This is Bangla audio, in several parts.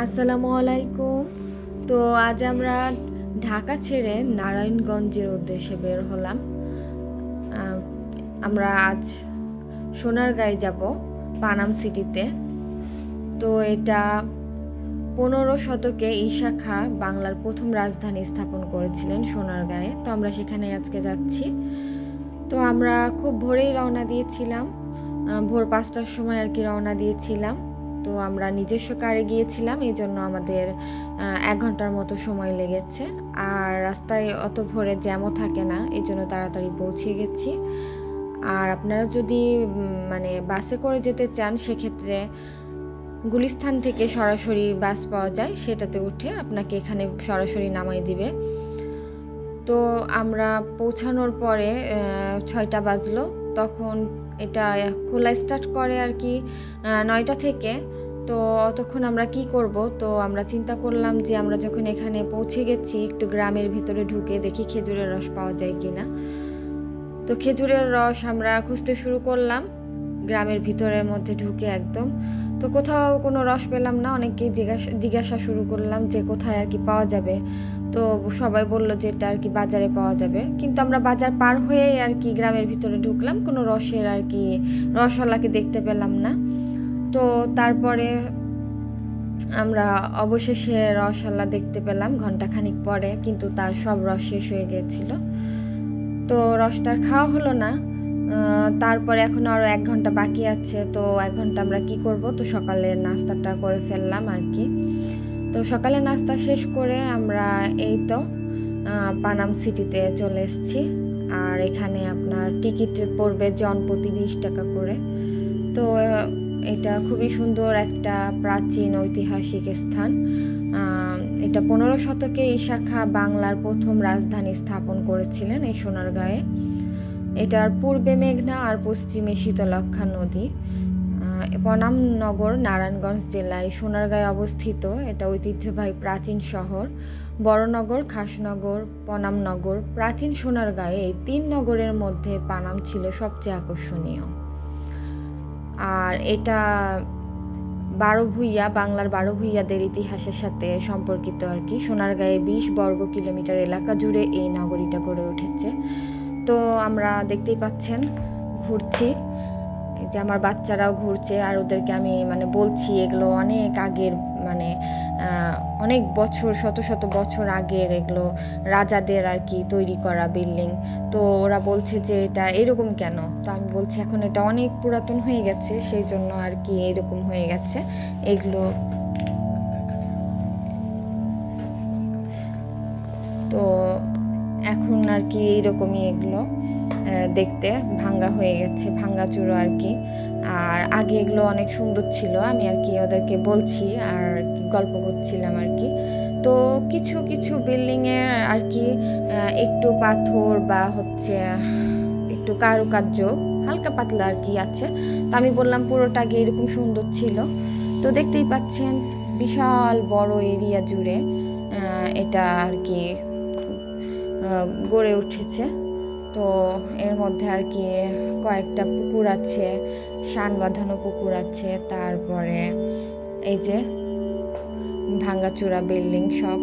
আসসালামু আলাইকুম। তো আজ আমরা ঢাকা ছেড়ে নারায়ণগঞ্জের উদ্দেশ্যে বের হলাম। আহ, আমরা আজ সোনারগাঁয়ে যাব, পানাম সিটিতে। তো এটা 15 শতকে ঈশা খাঁ বাংলার প্রথম রাজধানী স্থাপন করেছিলেন সোনারগাঁয়ে। তো আমরা সেখানে আজকে যাচ্ছি। তো আমরা খুব ভোরেই রওনা দিয়েছিলাম, ভোর 5টার সময় আর কি রওনা দিয়েছিলাম। তো আমরা নিজস্ব কারে গিয়েছিলাম, এই জন্য আমাদের 1 ঘন্টার মতো সময় লেগেছে। আর রাস্তায় অত ভোরে জ্যামও থাকে না, এই জন্য তাড়াতাড়ি পৌঁছে গেছি। আর আপনারা যদি মানে বাসে করে যেতে চান, সেক্ষেত্রে গুলিস্তান থেকে সরাসরি বাস পাওয়া যায়, সেটাতে উঠে আপনাকে এখানে সরাসরি নামাই দিবে। তো আমরা পৌঁছানোর পরে 6টা বাজলো। তখন এটা খোলা স্টার্ট করে আর কি 9টা থেকে। তো তখন আমরা কি করব, তো আমরা চিন্তা করলাম যে আমরা যখন এখানে পৌঁছে গেছি, একটু গ্রামের ভিতরে ঢুকে দেখি খেজুরের রস পাওয়া যায় কিনা। তো খেজুরের রস আমরা খুঁজতে শুরু করলাম গ্রামের ভিতরের মধ্যে ঢুকে একদম। তো কোথাও কোনো রস পেলাম না। অনেককেই জিজ্ঞাসা শুরু করলাম যে কোথায় আর কি পাওয়া যাবে। তো সবাই বলল যে এটা আর কি বাজারে পাওয়া যাবে, কিন্তু আমরা বাজার পার হয়ে আর কি গ্রামের ভিতরে ঢুকলাম, কোনো রসের আর কি রসওয়ালাকে দেখতে পেলাম না। তো তারপরে আমরা অবশেষে রসওয়ালা দেখতে পেলাম ঘন্টাখানিক পরে, কিন্তু তার সব রস শেষ হয়ে গিয়েছিল। তো রসটার খাওয়া হলো না। তারপরে এখন আরও 1 ঘন্টা বাকি আছে। তো 1 ঘন্টা আমরা কি করব, তো সকালের নাস্তাটা করে ফেললাম আর কি। তো সকালে নাস্তা শেষ করে আমরা এই তো পানাম সিটিতে চলে এসেছি। আর এখানে আপনার টিকিট পড়বে জনপ্রতি 20 টাকা করে। তো এটা খুবই সুন্দর একটা প্রাচীন ঐতিহাসিক স্থান। এটা 15 শতকে ঈশা খাঁ বাংলার প্রথম রাজধানী স্থাপন করেছিলেন এই সোনারগাঁয়ে। এটার পূর্বে মেঘনা আর পশ্চিমে শীতলক্ষ্যা নদী। বনাম নগর নারায়ণগঞ্জ জেলায় সোনারগাঁয়ে অবস্থিত। এটা ঐতিহ্যবাহী প্রাচীন শহর। বড়নগর, খাসনগর, পনামনগর, প্রাচীন সোনারগাঁয়ে এই 3 নগরের মধ্যে পানাম ছিল সবচেয়ে আকর্ষণীয়। আর এটা 12 ভূঁইয়া, বাংলার 12 ভূঁইয়াদের ইতিহাসের সাথে সম্পর্কিত আর কি। সোনারগাঁয়ে 20 বর্গ কিলোমিটার এলাকা জুড়ে এই নগরীটা গড়ে উঠেছে। তো আমরা দেখতেই পাচ্ছেন ঘুরছি, এই যে আমার বাচ্চারাও ঘুরছে। আর ওদেরকে আমি বলছি এগুলো অনেক আগের, অনেক বছর, শত শত বছর আগের এগুলো রাজাদের আর কি তৈরি করা বিল্ডিং। তো ওরা বলছে যে এটা এরকম কেন। তো আমি বলছি এখন এটা অনেক পুরাতন হয়ে গেছে, সেই জন্য আর কি এরকম হয়ে গেছে এগুলো। তো এখন আর কি এইরকমই এগুলো দেখতে ভাঙ্গা হয়ে গেছে, ভাঙ্গাচুরো আর কি। আর আগে এগুলো অনেক সুন্দর ছিল, আমি আর কি ওদেরকে বলছি আর গল্প করছিলাম আর কি। তো কিছু কিছু বিল্ডিংয়ে আর কি একটু পাথর বা হচ্ছে একটু কারুকার্য হালকা পাতলা আর কি আছে। তো আমি বললাম পুরোটা আগে এরকম সুন্দর ছিল। তো দেখতেই পাচ্ছেন বিশাল বড় এরিয়া জুড়ে এটা আর কি গড়ে উঠেছে। তো এর মধ্যে আর কি কয়েকটা পুকুর আছে, শান বাঁধানো পুকুর আছে। তারপরে এই যে ভাঙ্গাচোরা বিল্ডিং সব।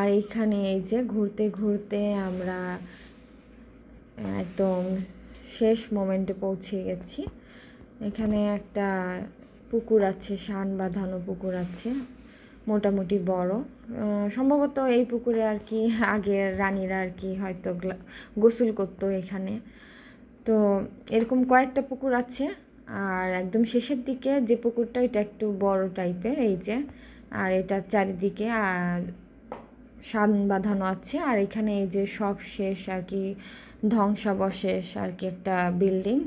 আর এইখানে এই যে ঘুরতে ঘুরতে আমরা একদম শেষ মোমেন্টে পৌঁছে গেছি। এখানে একটা পুকুর আছে, শান বাঁধানো পুকুর আছে, মোটামুটি বড়। সম্ভবত এই পুকুরে আর কি আগের রানীরা আর কি হয়তো গোসল করতো এখানে। তো এরকম কয়েকটা পুকুর আছে। আর একদম শেষের দিকে যে পুকুরটা, এটা একটু বড় টাইপের, এই যে। আর এটা চারিদিকে শান বাঁধানো আছে। আর এখানে এই যে সব শেষ আর কি, ধ্বংসাবশেষ আর কি একটা বিল্ডিং।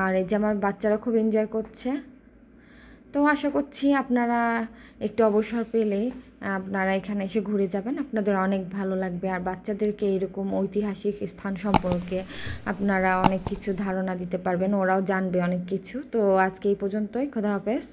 আর এই যে আমার বাচ্চারা খুব এনজয় করছে। তো আশা করছি আপনারা একটু অবসর পেলে আপনারা এখানে এসে ঘুরে যাবেন, আপনাদের অনেক ভালো লাগবে। আর বাচ্চাদেরকে এরকম ঐতিহাসিক স্থান সম্পর্কে আপনারা অনেক কিছু ধারণা দিতে পারবেন, ওরাও জানবে অনেক কিছু। তো আজকে এই পর্যন্তই, খোদা হাফেজ।